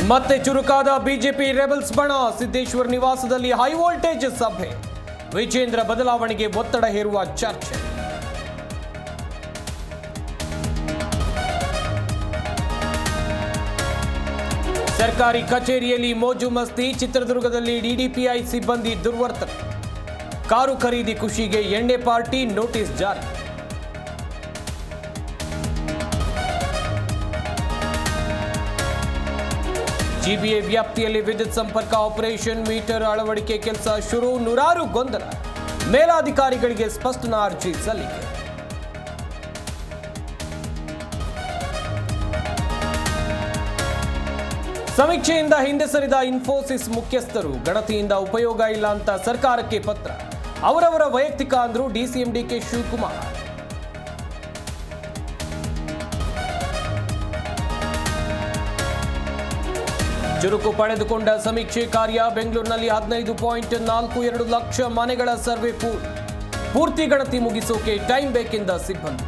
ಮತ್ತೆ ಚುರುಕಾದ BJP rebels ಬಣ. ಸಿದ್ದೇಶ್ವರ್ ನಿವಾಸದಲ್ಲಿ ಹೈ ವೋಲ್ಟೇಜ್ ಸಭೆ. ವಿಜೇಂದ್ರ ಬದಲಾವಣೆಗೆ ಒತ್ತಡ ಹೇರುವ ಚರ್ಚೆ. ಸರ್ಕಾರಿ ಕಚೇರಿಯಲ್ಲಿ ಮೋಜು ಮಸ್ತಿ. ಚಿತ್ರದುರ್ಗದಲ್ಲಿ ಡಿಡಿಪಿಐ ಸಿಬ್ಬಂದಿ ದುರ್ವರ್ತನೆ. ಕಾರು ಖರೀದಿ ಖುಷಿಗೆ ಎಣ್ಣೆ ಪಾರ್ಟಿ, ನೋಟಿಸ್ ಜಾರಿ. ಜಿಬಿಎ ವ್ಯಾಪ್ತಿಯಲ್ಲಿ ವಿದ್ಯುತ್ ಸಂಪರ್ಕ ಆಪರೇಷನ್. ಮೀಟರ್ ಅಳವಡಿಕೆ ಕೆಲಸ ಶುರು. ನೂರಾರು ಗೊಂದಲ. ಮೇಲಾಧಿಕಾರಿಗಳಿಗೆ ಸ್ಪಷ್ಟನಾ ಅರ್ಜಿ ಸಲ್ಲಿಕೆ. ಸಮೀಕ್ಷೆಯಿಂದ ಹಿಂದೆ ಸರಿದ ಇನ್ಫೋಸಿಸ್ ಮುಖ್ಯಸ್ಥರು. ಗಣತಿಯಿಂದ ಉಪಯೋಗ ಇಲ್ಲ ಅಂತ ಸರ್ಕಾರಕ್ಕೆ ಪತ್ರ. ಅವರವರ ವೈಯಕ್ತಿಕ ಅಂದ್ರು ಡಿಸಿಎಂ ಡಿಕೆ ಶಿವಕುಮಾರ್. ಚುರುಕು ಪಡೆದುಕೊಂಡ ಸಮೀಕ್ಷೆ ಕಾರ್ಯ. ಬೆಂಗಳೂರಿನಲ್ಲಿ 15.42 ಲಕ್ಷ ಮನೆಗಳ ಸರ್ವೆ ಪೂರ್ತಿ ಗಣತಿ ಮುಗಿಸೋಕೆ ಟೈಮ್ ಬೇಕೆಂದ ಸಿಬ್ಬಂದಿ.